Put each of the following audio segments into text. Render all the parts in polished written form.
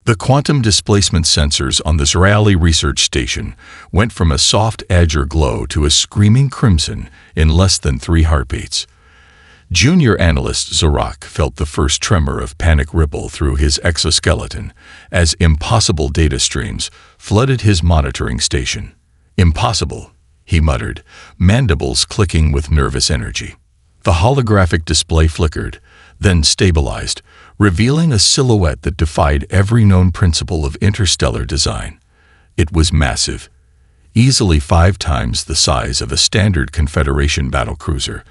The quantum displacement sensors on the Israeli research station went from a soft azure glow to a screaming crimson in less than 3 heartbeats. Junior analyst Zorak felt the first tremor of panic ripple through his exoskeleton as impossible data streams flooded his monitoring station. "Impossible," he muttered, mandibles clicking with nervous energy. The holographic display flickered, then stabilized, revealing a silhouette that defied every known principle of interstellar design. It was massive, easily 5 times the size of a standard Confederation battlecruiser,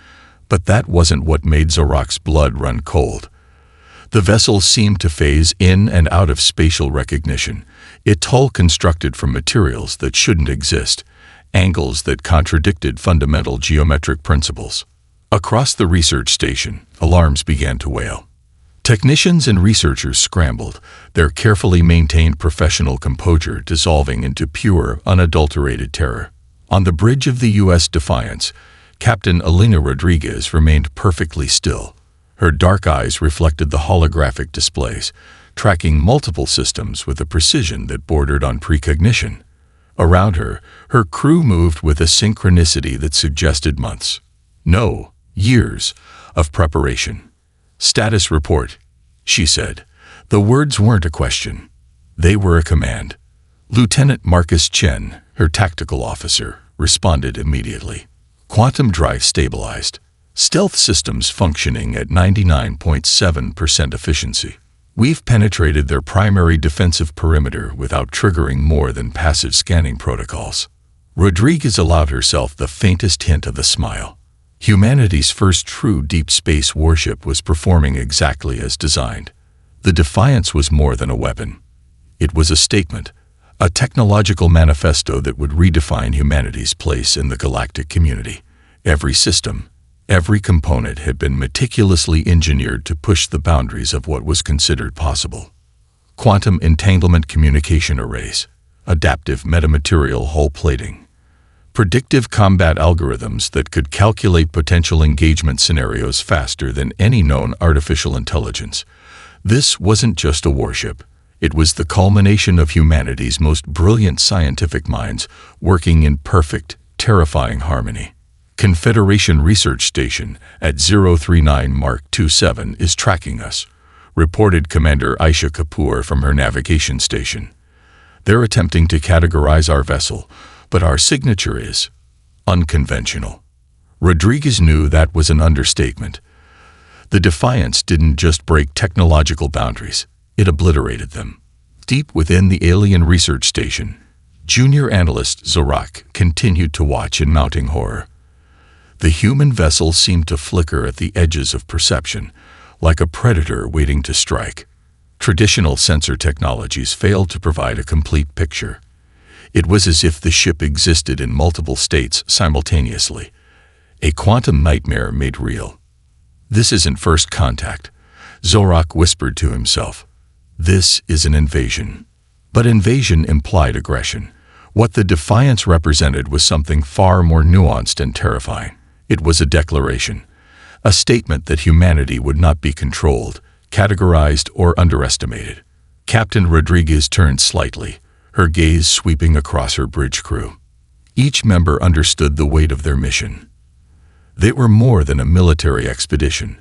but that wasn't what made Zorak's blood run cold. The vessel seemed to phase in and out of spatial recognition, its hull constructed from materials that shouldn't exist, angles that contradicted fundamental geometric principles. Across the research station, alarms began to wail. Technicians and researchers scrambled, their carefully maintained professional composure dissolving into pure, unadulterated terror. On the bridge of the U.S. Defiance, Captain Elena Rodriguez remained perfectly still. Her dark eyes reflected the holographic displays, tracking multiple systems with a precision that bordered on precognition. Around her, her crew moved with a synchronicity that suggested months, no, years, of preparation. "Status report," she said. The words weren't a question. They were a command. Lieutenant Marcus Chen, her tactical officer, responded immediately. Quantum drive stabilized. Stealth systems functioning at 99.7% efficiency. We've penetrated their primary defensive perimeter without triggering more than passive scanning protocols. Rodriguez allowed herself the faintest hint of a smile. Humanity's first true deep space warship was performing exactly as designed. The Defiance was more than a weapon. It was a statement, a technological manifesto that would redefine humanity's place in the galactic community. Every system, every component had been meticulously engineered to push the boundaries of what was considered possible. Quantum entanglement communication arrays, adaptive metamaterial hull plating, predictive combat algorithms that could calculate potential engagement scenarios faster than any known artificial intelligence. This wasn't just a warship. It was the culmination of humanity's most brilliant scientific minds working in perfect, terrifying harmony. Confederation Research Station at 039 Mark 27 is tracking us, reported Commander Aisha Kapoor from her navigation station. They're attempting to categorize our vessel, but our signature is unconventional. Rodriguez knew that was an understatement. The Defiance didn't just break technological boundaries, it obliterated them. Deep within the alien research station, junior analyst Zorak continued to watch in mounting horror. The human vessel seemed to flicker at the edges of perception, like a predator waiting to strike. Traditional sensor technologies failed to provide a complete picture. It was as if the ship existed in multiple states simultaneously. A quantum nightmare made real. "This isn't first contact," Zorak whispered to himself. "This is an invasion." But invasion implied aggression. What the Defiance represented was something far more nuanced and terrifying. It was a declaration, a statement that humanity would not be controlled, categorized, or underestimated. Captain Rodriguez turned slightly, her gaze sweeping across her bridge crew. Each member understood the weight of their mission. They were more than a military expedition.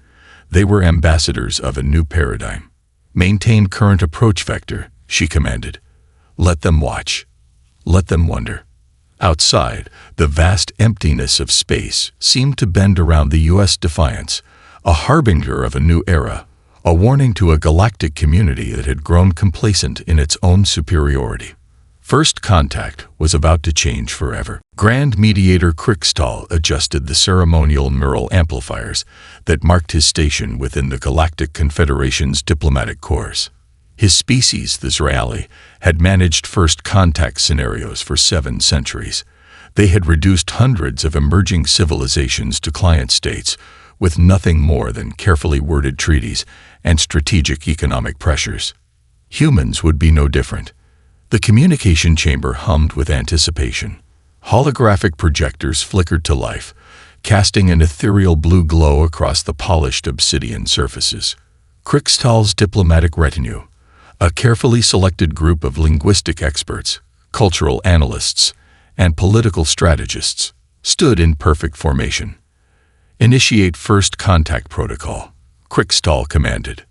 They were ambassadors of a new paradigm. "Maintain current approach vector," she commanded. "Let them watch. Let them wonder." Outside, the vast emptiness of space seemed to bend around the U.S. Defiance, a harbinger of a new era, a warning to a galactic community that had grown complacent in its own superiority. First contact was about to change forever. Grand Mediator Krikstal adjusted the ceremonial neural amplifiers that marked his station within the Galactic Confederation's diplomatic corps. His species, the Israeli, had managed first contact scenarios for 7 centuries. They had reduced hundreds of emerging civilizations to client states with nothing more than carefully worded treaties and strategic economic pressures. Humans would be no different. The communication chamber hummed with anticipation. Holographic projectors flickered to life, casting an ethereal blue glow across the polished obsidian surfaces. Krikstal's diplomatic retinue, A carefully selected group of linguistic experts, cultural analysts, and political strategists stood in perfect formation. "Initiate first contact protocol," Krickstall commanded.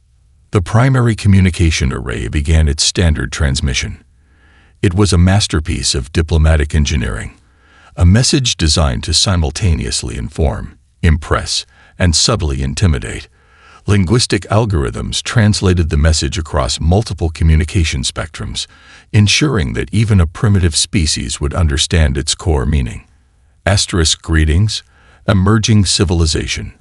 The primary communication array began its standard transmission. It was a masterpiece of diplomatic engineering, a message designed to simultaneously inform, impress, and subtly intimidate. Linguistic algorithms translated the message across multiple communication spectrums, ensuring that even a primitive species would understand its core meaning. Asterisk greetings, emerging civilization.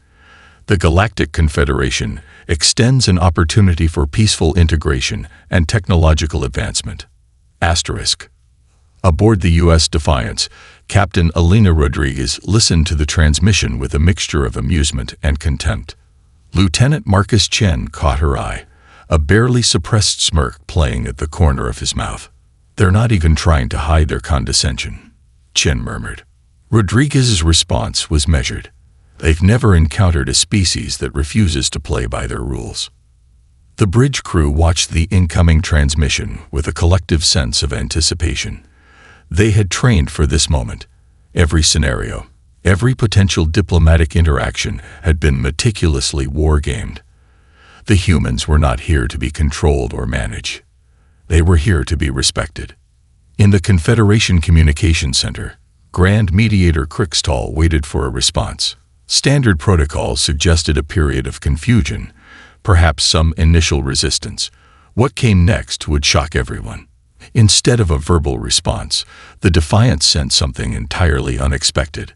The Galactic Confederation extends an opportunity for peaceful integration and technological advancement. Asterisk. Aboard the U.S. Defiance, Captain Elena Rodriguez listened to the transmission with a mixture of amusement and contempt. Lieutenant Marcus Chen caught her eye, a barely suppressed smirk playing at the corner of his mouth. "They're not even trying to hide their condescension," Chen murmured. Rodriguez's response was measured. "They've never encountered a species that refuses to play by their rules." The bridge crew watched the incoming transmission with a collective sense of anticipation. They had trained for this moment. Every scenario, every potential diplomatic interaction had been meticulously war-gamed. The humans were not here to be controlled or managed. They were here to be respected. In the Confederation Communication Center, Grand Mediator Krickstall waited for a response. Standard protocols suggested a period of confusion, perhaps some initial resistance. What came next would shock everyone. Instead of a verbal response, the Defiance sent something entirely unexpected.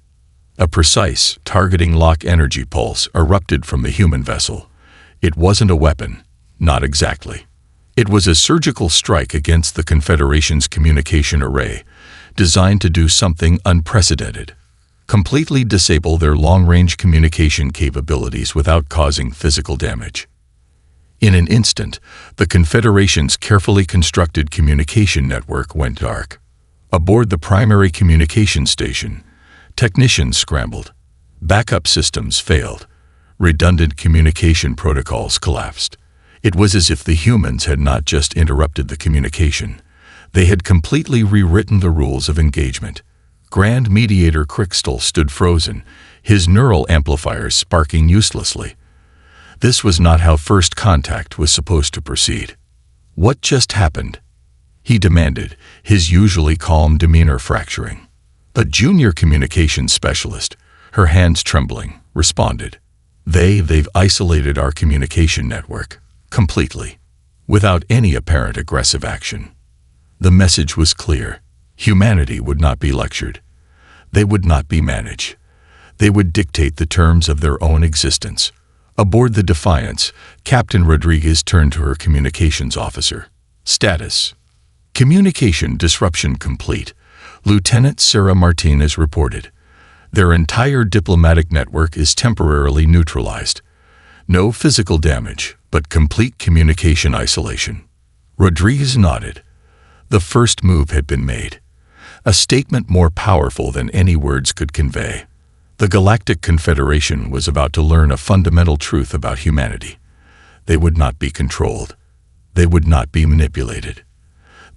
A precise, targeting lock energy pulse erupted from the human vessel. It wasn't a weapon, not exactly. It was a surgical strike against the Confederation's communication array, designed to do something unprecedented. Completely disable their long-range communication capabilities without causing physical damage. In an instant, the Confederation's carefully constructed communication network went dark. Aboard the primary communication station, technicians scrambled. Backup systems failed. Redundant communication protocols collapsed. It was as if the humans had not just interrupted the communication. They had completely rewritten the rules of engagement. Grand Mediator Krickstall stood frozen, his neural amplifiers sparking uselessly. This was not how first contact was supposed to proceed. "What just happened?" he demanded, his usually calm demeanor fracturing. A junior communications specialist, her hands trembling, responded. They've isolated our communication network, completely, without any apparent aggressive action." The message was clear. Humanity would not be lectured. They would not be managed. They would dictate the terms of their own existence. Aboard the Defiance, Captain Rodriguez turned to her communications officer. "Status: communication disruption complete," Lieutenant Sarah Martinez reported. "Their entire diplomatic network is temporarily neutralized. No physical damage, but complete communication isolation." Rodriguez nodded. The first move had been made. A statement more powerful than any words could convey. The Galactic Confederation was about to learn a fundamental truth about humanity. They would not be controlled. They would not be manipulated.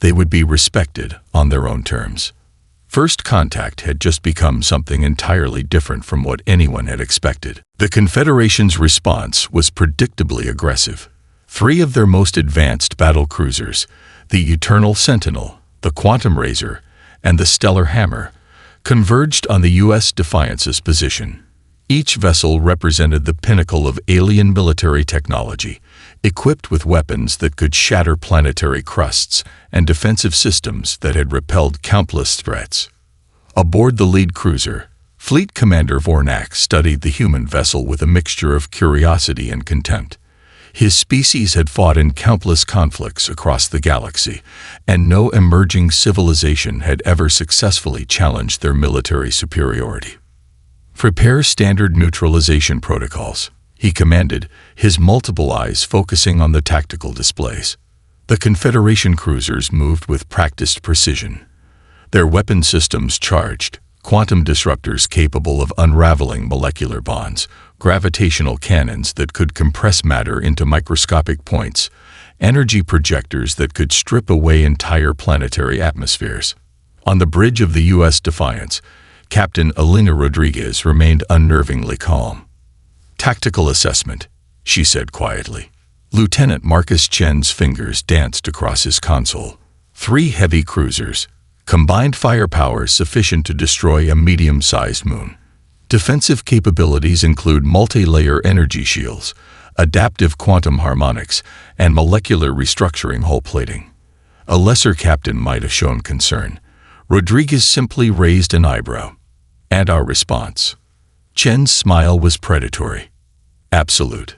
They would be respected on their own terms. First contact had just become something entirely different from what anyone had expected. The Confederation's response was predictably aggressive. 3 of their most advanced battle cruisers, the Eternal Sentinel, the Quantum Razor, and the Stellar Hammer, converged on the U.S. Defiance's position. Each vessel represented the pinnacle of alien military technology, equipped with weapons that could shatter planetary crusts and defensive systems that had repelled countless threats. Aboard the lead cruiser, Fleet Commander Vornak studied the human vessel with a mixture of curiosity and contempt. His species had fought in countless conflicts across the galaxy, and no emerging civilization had ever successfully challenged their military superiority. "Prepare standard neutralization protocols," he commanded, his multiple eyes focusing on the tactical displays. The Confederation cruisers moved with practiced precision. Their weapon systems charged, quantum disruptors capable of unraveling molecular bonds, gravitational cannons that could compress matter into microscopic points, energy projectors that could strip away entire planetary atmospheres. On the bridge of the U.S. Defiance, Captain Elena Rodriguez remained unnervingly calm. "Tactical assessment," she said quietly. Lieutenant Marcus Chen's fingers danced across his console. 3 heavy cruisers, combined firepower sufficient to destroy a medium-sized moon. Defensive capabilities include multi-layer energy shields, adaptive quantum harmonics, and molecular restructuring hull plating. A lesser captain might have shown concern. Rodriguez simply raised an eyebrow. "And our response?" Chen's smile was predatory. "Absolute."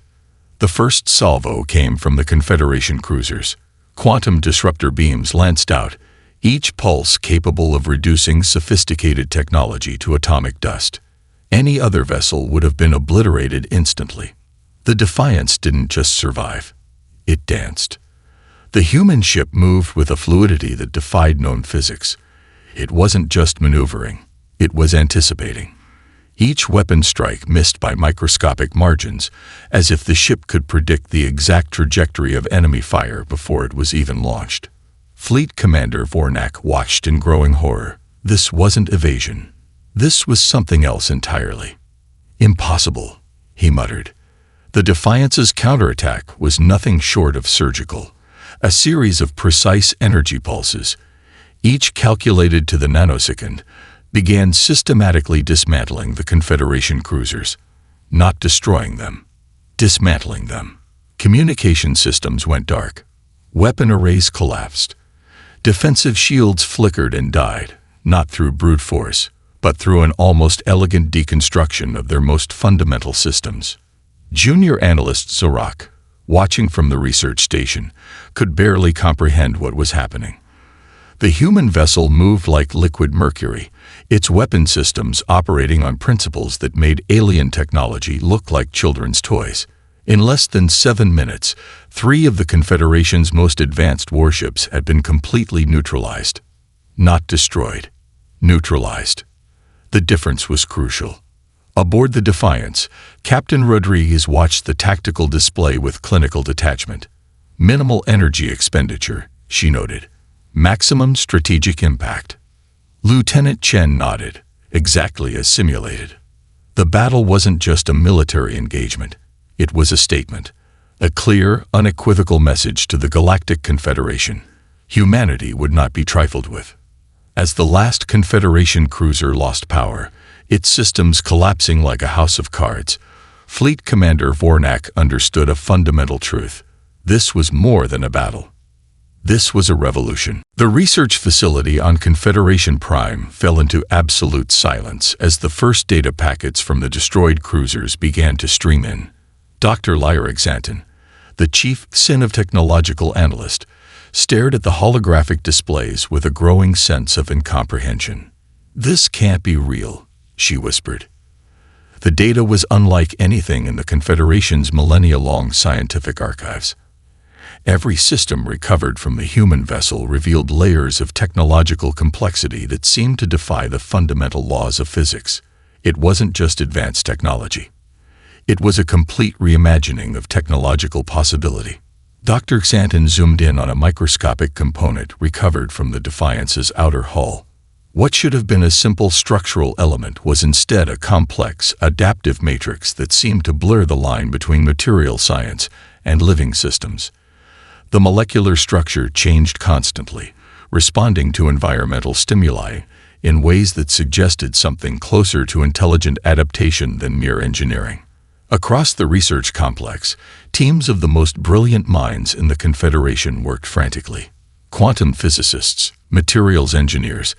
The first salvo came from the Confederation cruisers. Quantum disruptor beams lanced out, each pulse capable of reducing sophisticated technology to atomic dust. Any other vessel would have been obliterated instantly. The Defiance didn't just survive. It danced. The human ship moved with a fluidity that defied known physics. It wasn't just maneuvering. It was anticipating. Each weapon strike missed by microscopic margins, as if the ship could predict the exact trajectory of enemy fire before it was even launched. Fleet Commander Vornak watched in growing horror. This wasn't evasion. This was something else entirely. "Impossible," he muttered. The Defiance's counterattack was nothing short of surgical. A series of precise energy pulses, each calculated to the nanosecond, began systematically dismantling the Confederation cruisers. Not destroying them, dismantling them. Communication systems went dark. Weapon arrays collapsed. Defensive shields flickered and died, not through brute force, but through an almost elegant deconstruction of their most fundamental systems. Junior analyst Zorak, watching from the research station, could barely comprehend what was happening. The human vessel moved like liquid mercury, its weapon systems operating on principles that made alien technology look like children's toys. In less than 7 minutes, 3 of the Confederation's most advanced warships had been completely neutralized. Not destroyed. Neutralized. The difference was crucial. Aboard the Defiance, Captain Rodriguez watched the tactical display with clinical detachment. "Minimal energy expenditure," she noted. "Maximum strategic impact." Lieutenant Chen nodded, exactly as simulated. The battle wasn't just a military engagement. It was a statement. A clear, unequivocal message to the Galactic Confederation. Humanity would not be trifled with. As the last Confederation cruiser lost power, its systems collapsing like a house of cards, Fleet Commander Vornak understood a fundamental truth. This was more than a battle. This was a revolution. The research facility on Confederation Prime fell into absolute silence as the first data packets from the destroyed cruisers began to stream in. Dr. Lyric Xanten, the chief Sin of technological analyst, stared at the holographic displays with a growing sense of incomprehension. "This can't be real," she whispered. The data was unlike anything in the Confederation's millennia-long scientific archives. Every system recovered from the human vessel revealed layers of technological complexity that seemed to defy the fundamental laws of physics. It wasn't just advanced technology. It was a complete reimagining of technological possibility. Dr. Xanten zoomed in on a microscopic component recovered from the Defiance's outer hull. What should have been a simple structural element was instead a complex, adaptive matrix that seemed to blur the line between material science and living systems. The molecular structure changed constantly, responding to environmental stimuli in ways that suggested something closer to intelligent adaptation than mere engineering. Across the research complex, teams of the most brilliant minds in the Confederation worked frantically. Quantum physicists, materials engineers,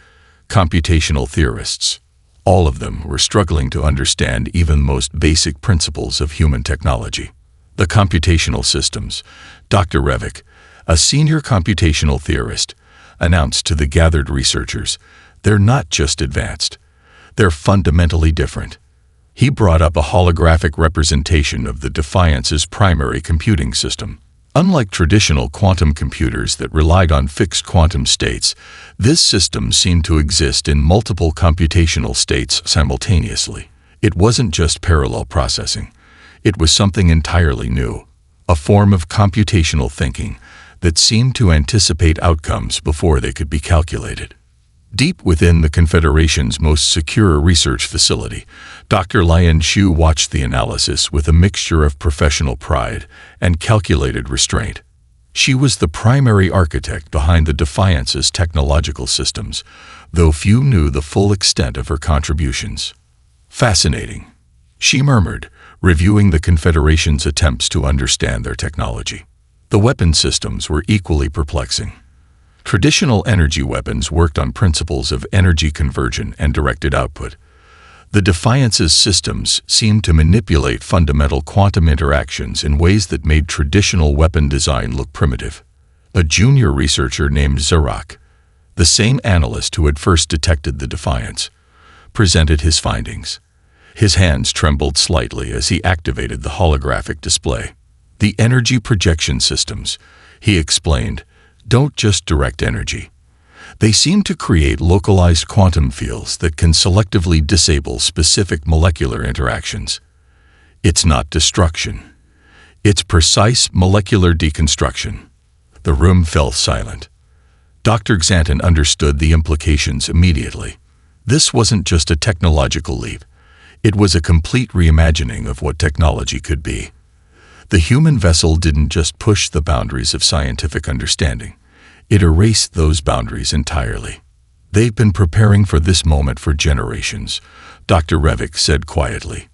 computational theorists. All of them were struggling to understand even the most basic principles of human technology. The computational systems, Dr. Revik, a senior computational theorist, announced to the gathered researchers, "They're not just advanced. They're fundamentally different." He brought up a holographic representation of the Defiance's primary computing system. Unlike traditional quantum computers that relied on fixed quantum states, this system seemed to exist in multiple computational states simultaneously. It wasn't just parallel processing. It was something entirely new, a form of computational thinking that seemed to anticipate outcomes before they could be calculated. Deep within the Confederation's most secure research facility, Dr. Lian Xu watched the analysis with a mixture of professional pride and calculated restraint. She was the primary architect behind the Defiance's technological systems, though few knew the full extent of her contributions. "Fascinating," she murmured, reviewing the Confederation's attempts to understand their technology. The weapon systems were equally perplexing. Traditional energy weapons worked on principles of energy conversion and directed output. The Defiance's systems seemed to manipulate fundamental quantum interactions in ways that made traditional weapon design look primitive. A junior researcher named Zarak, the same analyst who had first detected the Defiance, presented his findings. His hands trembled slightly as he activated the holographic display. "The energy projection systems," he explained, "don't just direct energy. They seem to create localized quantum fields that can selectively disable specific molecular interactions. It's not destruction. It's precise molecular deconstruction." The room fell silent. Dr. Xanten understood the implications immediately. This wasn't just a technological leap. It was a complete reimagining of what technology could be. The human vessel didn't just push the boundaries of scientific understanding. It erased those boundaries entirely. "They've been preparing for this moment for generations," Dr. Revik said quietly.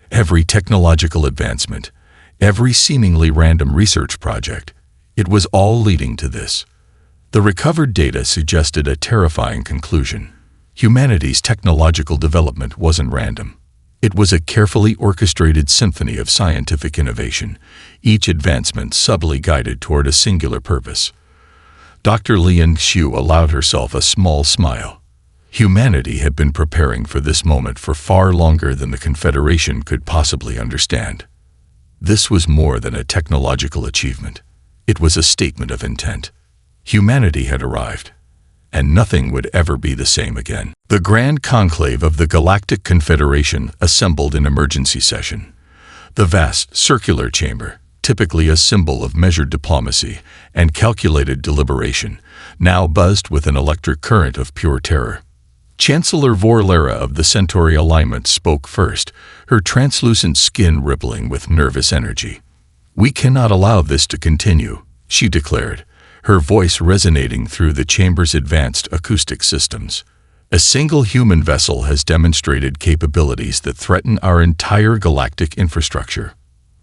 "Every technological advancement, every seemingly random research project, it was all leading to this." The recovered data suggested a terrifying conclusion. Humanity's technological development wasn't random. It was a carefully orchestrated symphony of scientific innovation, each advancement subtly guided toward a singular purpose. Dr. Lian Xu allowed herself a small smile. Humanity had been preparing for this moment for far longer than the Confederation could possibly understand. This was more than a technological achievement. It was a statement of intent. Humanity had arrived, and nothing would ever be the same again. The Grand Conclave of the Galactic Confederation assembled in emergency session. The vast, circular chamber, typically a symbol of measured diplomacy and calculated deliberation, now buzzed with an electric current of pure terror. Chancellor Vorlera of the Centauri Alignment spoke first, her translucent skin rippling with nervous energy. "We cannot allow this to continue," she declared, her voice resonating through the chamber's advanced acoustic systems. "A single human vessel has demonstrated capabilities that threaten our entire galactic infrastructure."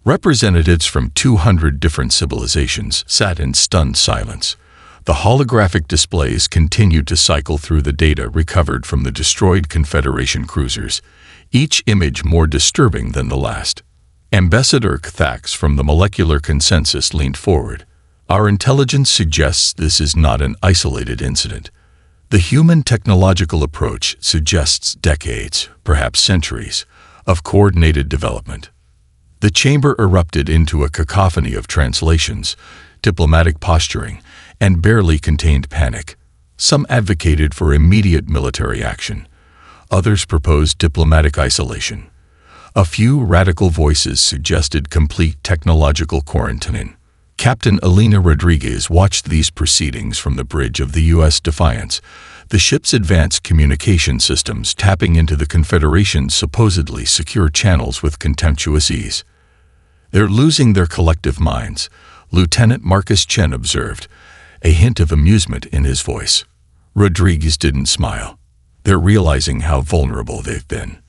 Representatives from 200 different civilizations sat in stunned silence. The holographic displays continued to cycle through the data recovered from the destroyed Confederation cruisers, each image more disturbing than the last. Ambassador Kthax from the Molecular Consensus leaned forward. "Our intelligence suggests this is not an isolated incident. The human technological approach suggests decades, perhaps centuries, of coordinated development." The chamber erupted into a cacophony of translations, diplomatic posturing, and barely contained panic. Some advocated for immediate military action. Others proposed diplomatic isolation. A few radical voices suggested complete technological quarantine. Captain Elena Rodriguez watched these proceedings from the bridge of the U.S. Defiance, the ship's advanced communication systems tapping into the Confederation's supposedly secure channels with contemptuous ease. "They're losing their collective minds," Lieutenant Marcus Chen observed, a hint of amusement in his voice. Rodriguez didn't smile. "They're realizing how vulnerable they've been."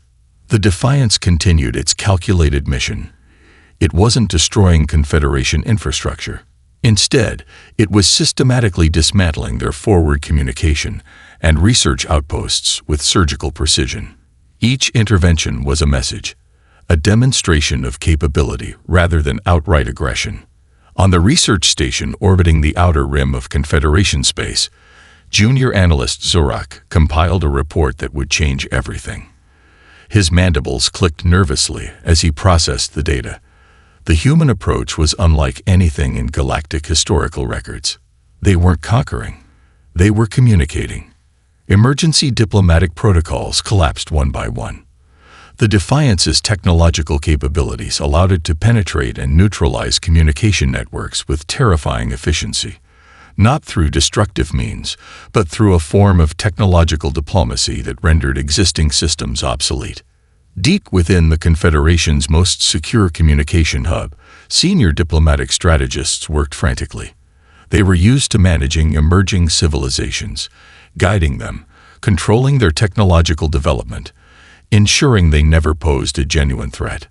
The Defiance continued its calculated mission. It wasn't destroying Confederation infrastructure. Instead, it was systematically dismantling their forward communication and research outposts with surgical precision. Each intervention was a message, a demonstration of capability rather than outright aggression. On the research station orbiting the outer rim of Confederation space, junior analyst Zorak compiled a report that would change everything. His mandibles clicked nervously as he processed the data. The human approach was unlike anything in galactic historical records. They weren't conquering. They were communicating. Emergency diplomatic protocols collapsed one by one. The Defiance's technological capabilities allowed it to penetrate and neutralize communication networks with terrifying efficiency. not through destructive means, but through a form of technological diplomacy that rendered existing systems obsolete. Deep within the Confederation's most secure communication hub, senior diplomatic strategists worked frantically. They were used to managing emerging civilizations, guiding them, controlling their technological development, ensuring they never posed a genuine threat.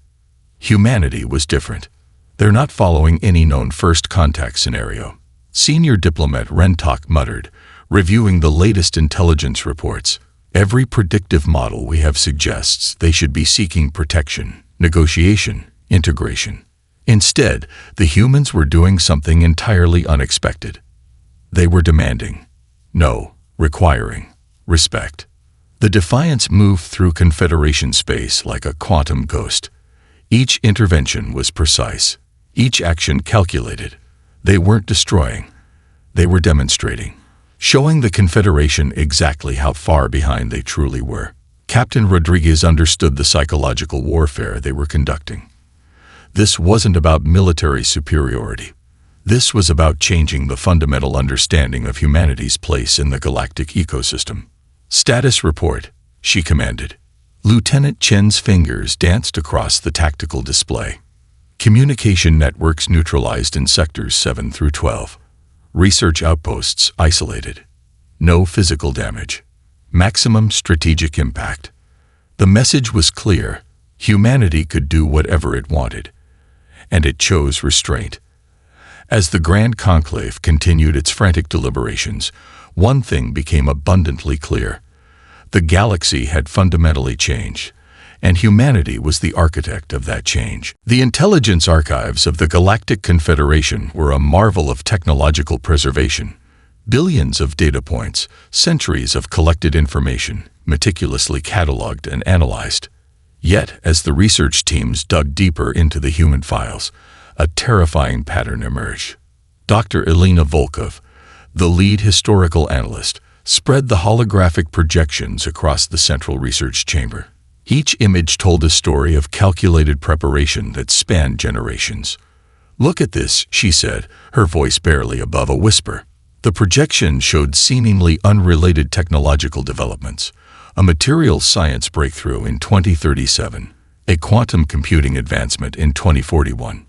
Humanity was different. They're not following any known first contact scenario. Senior diplomat Rentok muttered, reviewing the latest intelligence reports. Every predictive model we have suggests they should be seeking protection, negotiation, integration. Instead, the humans were doing something entirely unexpected. They were demanding, no, requiring, respect. The Defiance moved through Confederation space like a quantum ghost. Each intervention was precise, each action calculated. They weren't destroying, they were demonstrating, showing the Confederation exactly how far behind they truly were. Captain Rodriguez understood the psychological warfare they were conducting. This wasn't about military superiority. This was about changing the fundamental understanding of humanity's place in the galactic ecosystem. Status report, she commanded. Lieutenant Chen's fingers danced across the tactical display. Communication networks neutralized in sectors 7 through 12. Research outposts isolated. No physical damage. Maximum strategic impact. The message was clear. Humanity could do whatever it wanted. And it chose restraint. As the Grand Conclave continued its frantic deliberations, one thing became abundantly clear. The galaxy had fundamentally changed, and humanity was the architect of that change. The intelligence archives of the Galactic Confederation were a marvel of technological preservation. Billions of data points, centuries of collected information, meticulously cataloged and analyzed. Yet, as the research teams dug deeper into the human files, a terrifying pattern emerged. Dr. Elena Volkov, the lead historical analyst, spread the holographic projections across the central research chamber. Each image told a story of calculated preparation that spanned generations. "Look at this," she said, her voice barely above a whisper. The projection showed seemingly unrelated technological developments. A materials science breakthrough in 2037, a quantum computing advancement in 2041,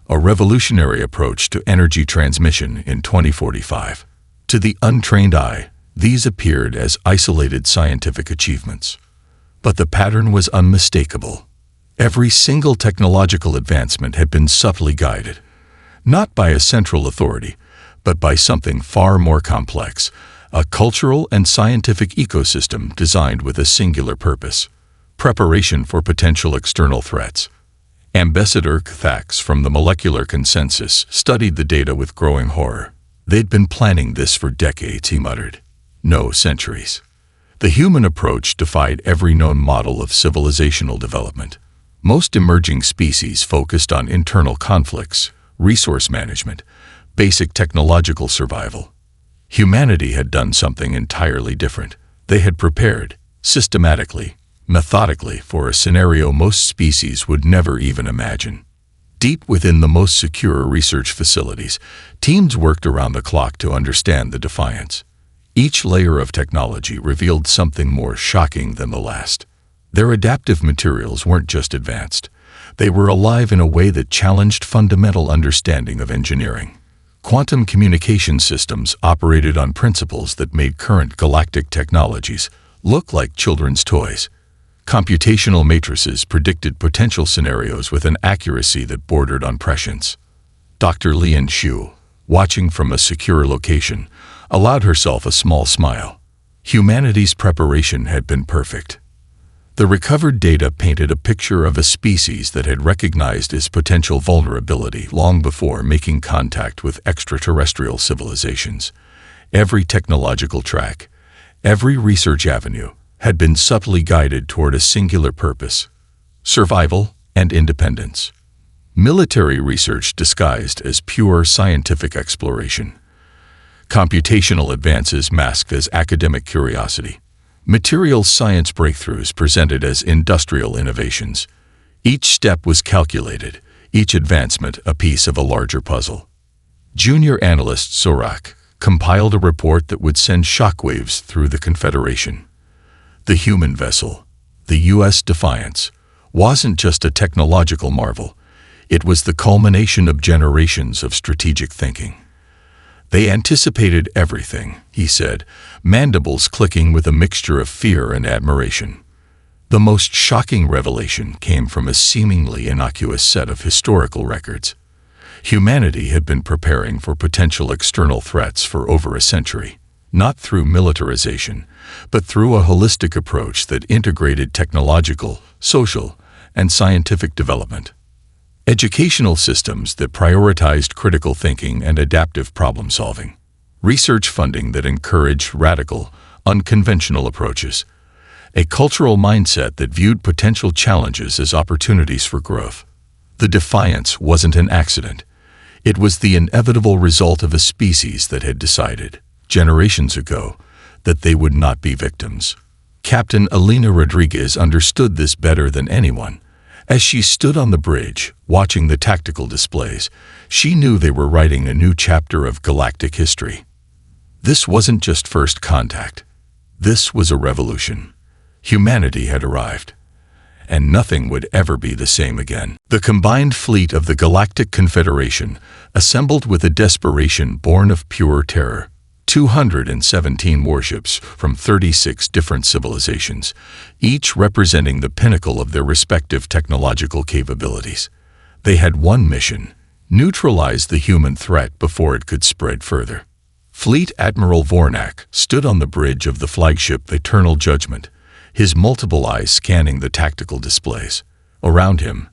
a revolutionary approach to energy transmission in 2045. To the untrained eye, these appeared as isolated scientific achievements. But the pattern was unmistakable. Every single technological advancement had been subtly guided, not by a central authority, but by something far more complex, a cultural and scientific ecosystem designed with a singular purpose: preparation for potential external threats. Ambassador Kthax from the Molecular Consensus studied the data with growing horror. "They'd been planning this for decades," he muttered. "No, centuries." The human approach defied every known model of civilizational development. Most emerging species focused on internal conflicts, resource management, basic technological survival. Humanity had done something entirely different. They had prepared, systematically, methodically, for a scenario most species would never even imagine. Deep within the most secure research facilities, teams worked around the clock to understand the defiance. Each layer of technology revealed something more shocking than the last. Their adaptive materials weren't just advanced. They were alive in a way that challenged fundamental understanding of engineering. Quantum communication systems operated on principles that made current galactic technologies look like children's toys. Computational matrices predicted potential scenarios with an accuracy that bordered on prescience. Dr. Lian Xu, watching from a secure location, allowed herself a small smile. Humanity's preparation had been perfect. The recovered data painted a picture of a species that had recognized its potential vulnerability long before making contact with extraterrestrial civilizations. Every technological track, every research avenue, had been subtly guided toward a singular purpose: survival and independence. Military research disguised as pure scientific exploration. Computational advances masked as academic curiosity. Materials science breakthroughs presented as industrial innovations. Each step was calculated, each advancement a piece of a larger puzzle. Junior analyst Zorak, compiled a report that would send shockwaves through the Confederation. The human vessel, the U.S. Defiance, wasn't just a technological marvel. It was the culmination of generations of strategic thinking. They anticipated everything, he said, mandibles clicking with a mixture of fear and admiration. The most shocking revelation came from a seemingly innocuous set of historical records. Humanity had been preparing for potential external threats for over a century, not through militarization, but through a holistic approach that integrated technological, social, and scientific development. Educational systems that prioritized critical thinking and adaptive problem-solving. Research funding that encouraged radical, unconventional approaches. A cultural mindset that viewed potential challenges as opportunities for growth. The Defiance wasn't an accident. It was the inevitable result of a species that had decided, generations ago, that they would not be victims. Captain Elena Rodriguez understood this better than anyone. As she stood on the bridge, watching the tactical displays, she knew they were writing a new chapter of galactic history. This wasn't just first contact. This was a revolution. Humanity had arrived, and nothing would ever be the same again. The combined fleet of the Galactic Confederation assembled with a desperation born of pure terror. 217 warships from 36 different civilizations, each representing the pinnacle of their respective technological capabilities. They had one mission: neutralize the human threat before it could spread further. Fleet Admiral Vornak stood on the bridge of the flagship Eternal Judgment, his multiple eyes scanning the tactical displays. Around him,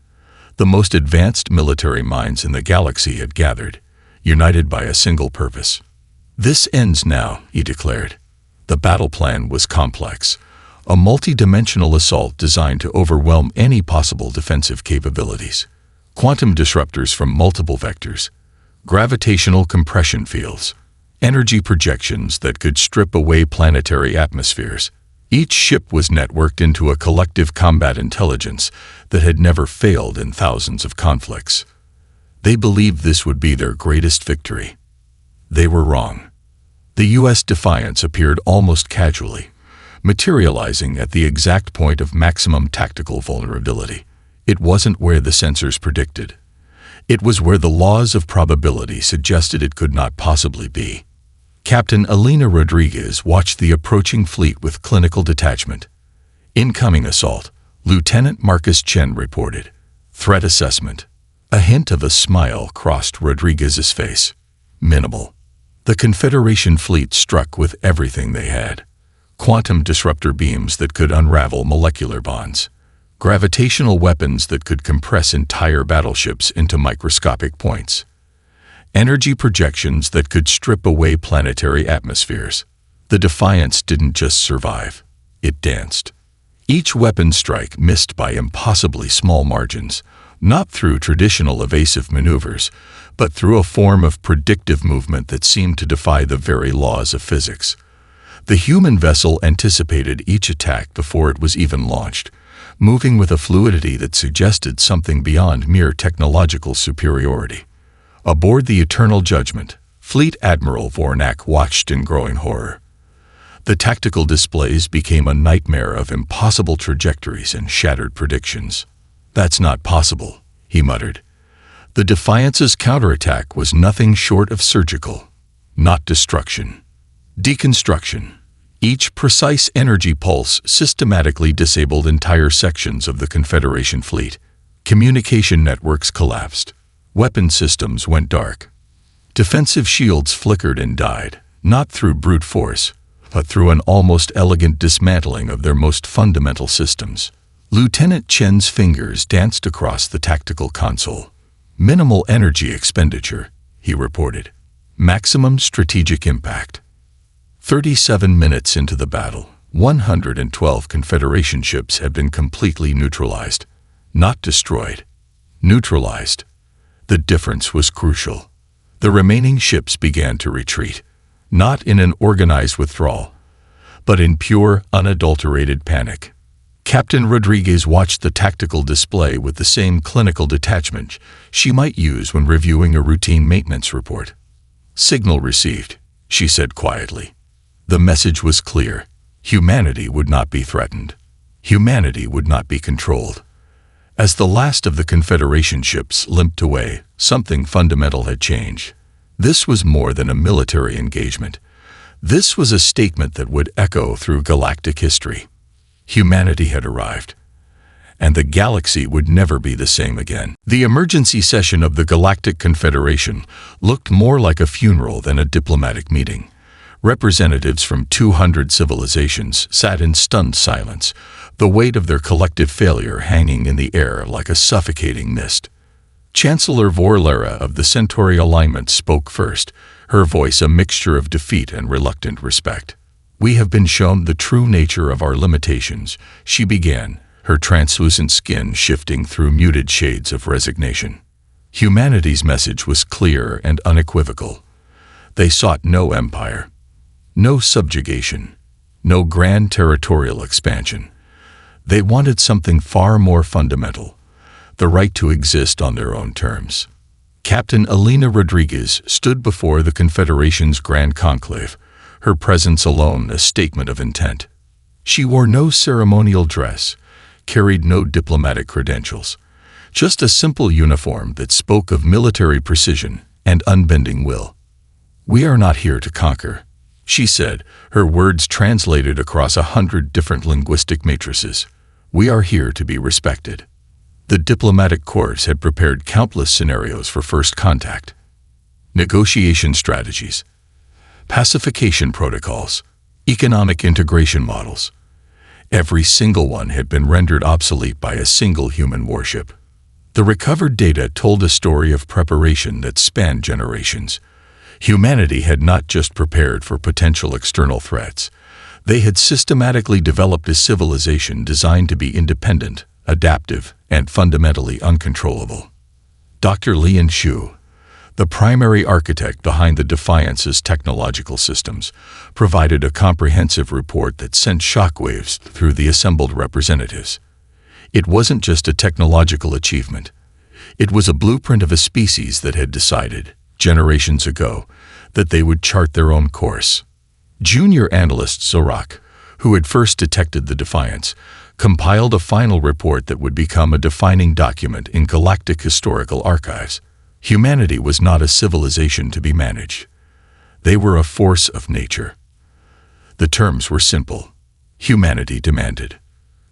the most advanced military minds in the galaxy had gathered, united by a single purpose. "This ends now," he declared. The battle plan was complex, a multi-dimensional assault designed to overwhelm any possible defensive capabilities. Quantum disruptors from multiple vectors, gravitational compression fields, energy projections that could strip away planetary atmospheres. Each ship was networked into a collective combat intelligence that had never failed in thousands of conflicts. They believed this would be their greatest victory. They were wrong. The U.S. Defiance appeared almost casually, materializing at the exact point of maximum tactical vulnerability. It wasn't where the sensors predicted. It was where the laws of probability suggested it could not possibly be. Captain Elena Rodriguez watched the approaching fleet with clinical detachment. "Incoming assault," Lieutenant Marcus Chen reported. "Threat assessment." A hint of a smile crossed Rodriguez's face. Minimal. The Confederation fleet struck with everything they had. Quantum disruptor beams that could unravel molecular bonds. Gravitational weapons that could compress entire battleships into microscopic points. Energy projections that could strip away planetary atmospheres. The Defiance didn't just survive. It danced. Each weapon strike missed by impossibly small margins, not through traditional evasive maneuvers, but through a form of predictive movement that seemed to defy the very laws of physics. The human vessel anticipated each attack before it was even launched, moving with a fluidity that suggested something beyond mere technological superiority. Aboard the Eternal Judgment, Fleet Admiral Vornak watched in growing horror. The tactical displays became a nightmare of impossible trajectories and shattered predictions. "That's not possible," he muttered. The Defiance's counterattack was nothing short of surgical, not destruction. Deconstruction. Each precise energy pulse systematically disabled entire sections of the Confederation fleet. Communication networks collapsed. Weapon systems went dark. Defensive shields flickered and died, not through brute force, but through an almost elegant dismantling of their most fundamental systems. Lieutenant Chen's fingers danced across the tactical console. "Minimal energy expenditure," he reported. "Maximum strategic impact." 37 minutes into the battle, 112 Confederation ships had been completely neutralized. Not destroyed. Neutralized. The difference was crucial. The remaining ships began to retreat, not in an organized withdrawal, but in pure, unadulterated panic. Captain Rodriguez watched the tactical display with the same clinical detachment she might use when reviewing a routine maintenance report. "Signal received," she said quietly. The message was clear. Humanity would not be threatened. Humanity would not be controlled. As the last of the Confederation ships limped away, something fundamental had changed. This was more than a military engagement. This was a statement that would echo through galactic history. Humanity had arrived, and the galaxy would never be the same again. The emergency session of the Galactic Confederation looked more like a funeral than a diplomatic meeting. Representatives from 200 civilizations sat in stunned silence, the weight of their collective failure hanging in the air like a suffocating mist. Chancellor Vorlera of the Centauri Alignment spoke first, her voice a mixture of defeat and reluctant respect. "We have been shown the true nature of our limitations," she began, her translucent skin shifting through muted shades of resignation. Humanity's message was clear and unequivocal. They sought no empire, no subjugation, no grand territorial expansion. They wanted something far more fundamental: the right to exist on their own terms. Captain Elena Rodriguez stood before the Confederation's Grand Conclave, her presence alone a statement of intent. She wore no ceremonial dress, carried no diplomatic credentials, just a simple uniform that spoke of military precision and unbending will. "We are not here to conquer," she said, her words translated across 100 different linguistic matrices. "We are here to be respected." The diplomatic corps had prepared countless scenarios for first contact. Negotiation strategies, pacification protocols, economic integration models. Every single one had been rendered obsolete by a single human warship. The recovered data told a story of preparation that spanned generations. Humanity had not just prepared for potential external threats. They had systematically developed a civilization designed to be independent, adaptive, and fundamentally uncontrollable. Dr. Lian Xu, the primary architect behind the Defiance's technological systems, provided a comprehensive report that sent shockwaves through the assembled representatives. It wasn't just a technological achievement. It was a blueprint of a species that had decided, generations ago, that they would chart their own course. Junior analyst Zorak, who had first detected the Defiance, compiled a final report that would become a defining document in galactic historical archives. Humanity was not a civilization to be managed. They were a force of nature. The terms were simple. Humanity demanded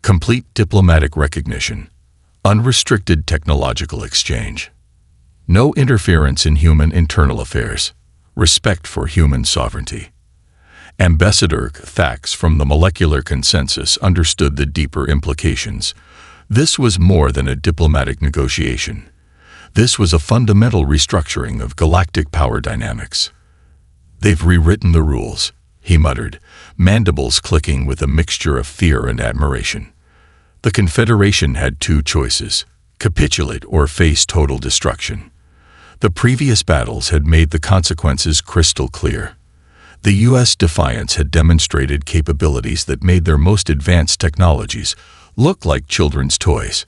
complete diplomatic recognition, unrestricted technological exchange, no interference in human internal affairs, respect for human sovereignty. Ambassador Thax from the Molecular Consensus understood the deeper implications. This was more than a diplomatic negotiation. This was a fundamental restructuring of galactic power dynamics. "They've rewritten the rules," he muttered, mandibles clicking with a mixture of fear and admiration. The Confederation had two choices: capitulate or face total destruction. The previous battles had made the consequences crystal clear. The U.S. Defiance had demonstrated capabilities that made their most advanced technologies look like children's toys.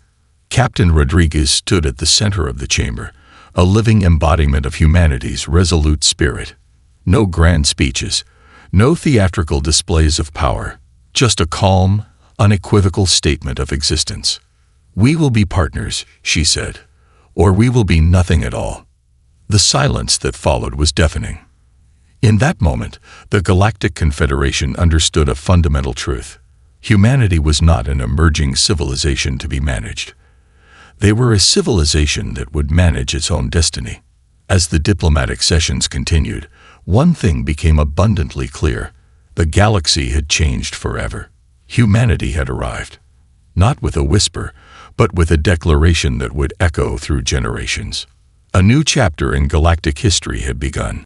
Captain Rodriguez stood at the center of the chamber, a living embodiment of humanity's resolute spirit. No grand speeches, no theatrical displays of power, just a calm, unequivocal statement of existence. "We will be partners," she said, "or we will be nothing at all." The silence that followed was deafening. In that moment, the Galactic Confederation understood a fundamental truth. Humanity was not an emerging civilization to be managed. They were a civilization that would manage its own destiny. As the diplomatic sessions continued, one thing became abundantly clear: the galaxy had changed forever. Humanity had arrived, not with a whisper, but with a declaration that would echo through generations. A new chapter in galactic history had begun.